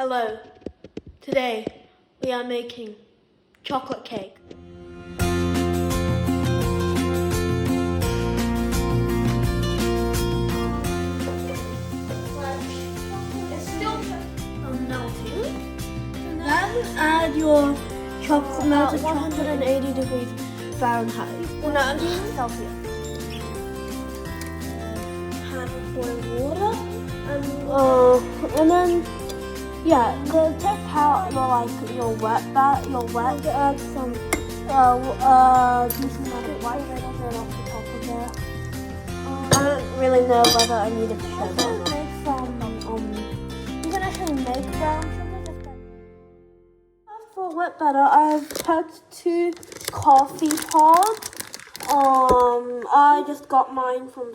Hello. Today we are making chocolate cake. It's still melting. Then add your chocolate melted 180 degrees Fahrenheit. No, Celsius. Add boiling water and then to take out your wet add some decent amount of white sugar off the top of there. I don't really know whether I need to show that. Make some you can actually make brown sugar just by. For wet batter, I've packed 2 coffee pods. I just got mine from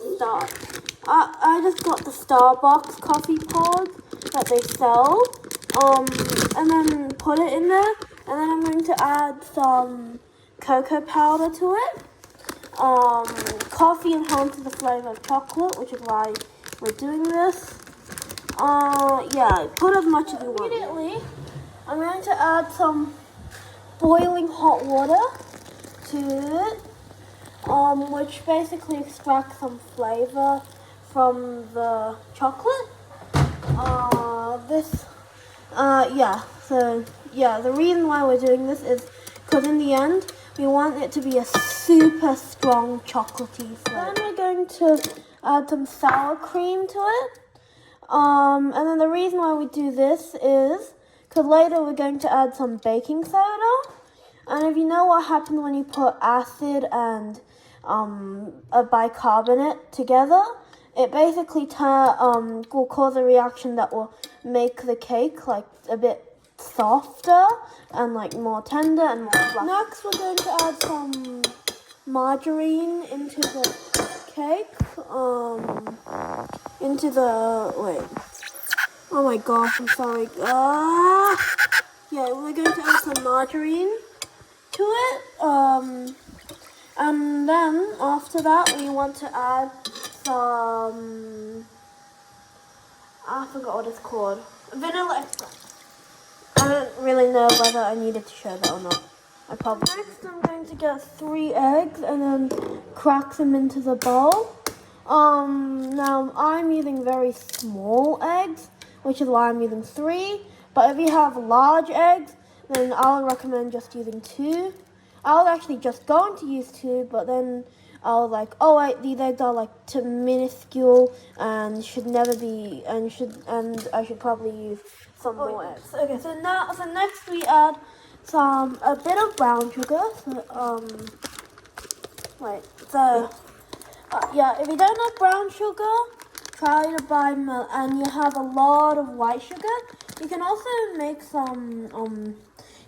I just got the Starbucks coffee pods that they sell. And then put it in there, and then I'm going to add some cocoa powder to it. Coffee enhances the flavor of chocolate, which is why we're doing this. Put as much as you want. Immediately, I'm going to add some boiling hot water to it, which basically extracts some flavor from the chocolate. The reason why we're doing this is because in the end, we want it to be a super strong chocolatey flavor. Then we're going to add some sour cream to it. And then the reason why we do this is because later we're going to add some baking soda. And if you know what happens when you put acid and a bicarbonate together, it basically will cause a reaction that will make the cake like a bit softer and like more tender and more fluffy. Next, we're going to add some margarine into the cake. Oh my gosh, I'm sorry. We're going to add some margarine to it. And then after that, we want to add some, I forgot what it's called, vanilla extract. I don't really know whether I needed to show that or not. Next, I'm going to get 3 eggs and then crack them into the bowl. Now I'm using very small eggs, which is why I'm using 3. But if you have large eggs, then I would recommend just using 2. I was actually just going to use 2, but then I was like, oh wait, these eggs are like too minuscule and should never be, and I should probably use some more eggs. Okay, so next we add a bit of brown sugar. If you don't have brown sugar, try to buy milk, and you have a lot of white sugar. You can also make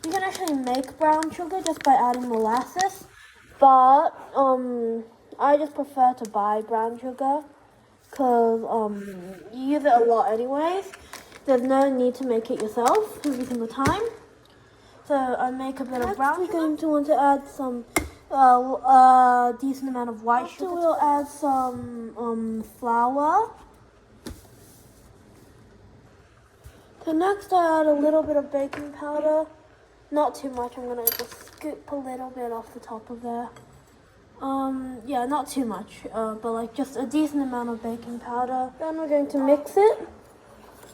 you can actually make brown sugar just by adding molasses, but I just prefer to buy brown sugar because you use it a lot anyways. There's no need to make it yourself every single time. So I make a bit of brown sugar. We're going to want to add some decent amount of white sugar. We'll add some flour. So next I add a little bit of baking powder. Not too much, I'm going to just scoop a little bit off the top of there. Not too much, but like just a decent amount of baking powder. Then we're going to mix it.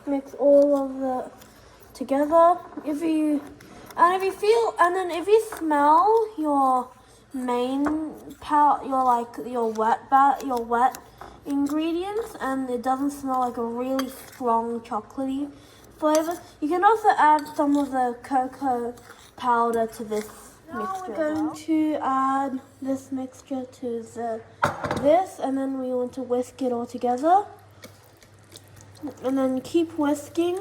Mix all of the together. If you smell your your wet ingredients and it doesn't smell like a really strong chocolatey flavor, you can also add some of the cocoa powder to this mixture. We're going to add this mixture to this, and then we want to whisk it all together. And then keep whisking.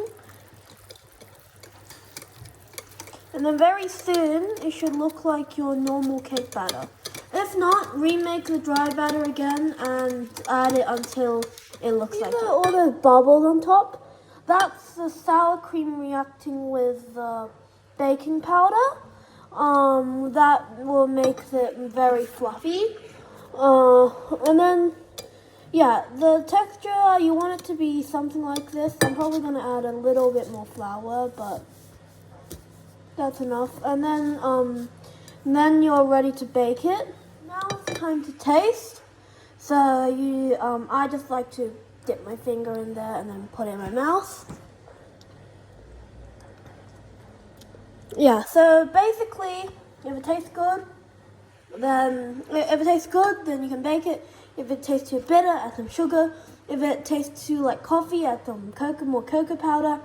And then very soon, it should look like your normal cake batter. If not, remake the dry batter again and add it until it looks like it. All those bubbles on top, that's the sour cream reacting with the baking powder. That will make it very fluffy. And then Yeah, the texture, you want it to be something like this. I'm probably going to add a little bit more flour, but that's enough. And then you're ready to bake it. Now it's time to taste. So I just like to dip my finger in there and then put it in my mouth. Yeah, so basically, if it tastes good, then you can bake it. If it tastes too bitter, add some sugar. If it tastes too like coffee, add some more cocoa powder.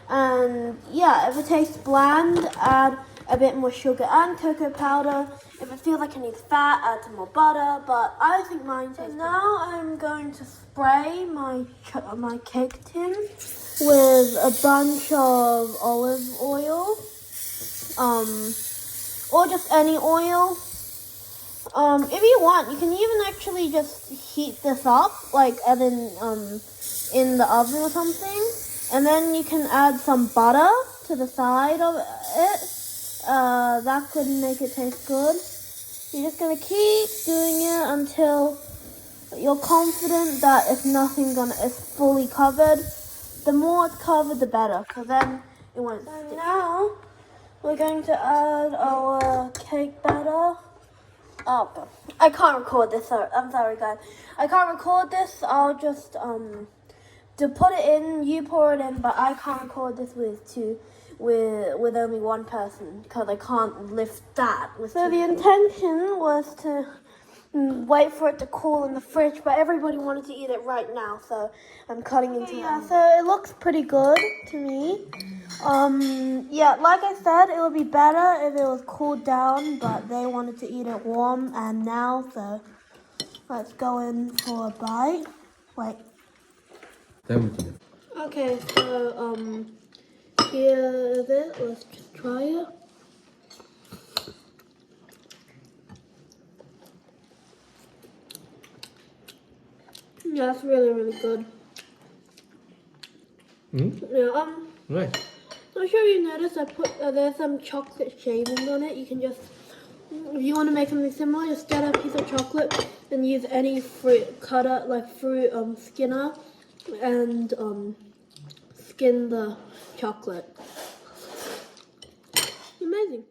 And yeah, if it tastes bland, add a bit more sugar and cocoa powder. If it feels like it needs fat, add some more butter. But I think mine tastes good. Now I'm going to spray my cake tin with a bunch of olive oil, or just any oil. If you want, you can even actually just heat this up, like as in the oven or something, and then you can add some butter to the side of it. That could make it taste good. You're just gonna keep doing it until you're confident that it's fully covered. The more it's covered, the better, because then it won't stick. Now we're going to add our cake batter. Oh, God. I can't record this. Sorry. I'm sorry, guys. I can't record this. I'll just to put it in. You pour it in, but I can't record this with only one person because I can't lift that. So the intention was to wait for it to cool in the fridge, but everybody wanted to eat it right now, so I'm cutting into it. Yeah, so it looks pretty good to me. Yeah, like I said, it would be better if it was cooled down, but they wanted to eat it warm and now, so let's go in for a bite. Wait. Okay, so here is it. Let's just try it. Yeah, it's really, really good. Yeah, Right. I'm sure you noticed I put there's some chocolate shavings on it. You can just, if you want to make something similar, just get a piece of chocolate and use any fruit cutter, like fruit skinner, and skin the chocolate. Amazing.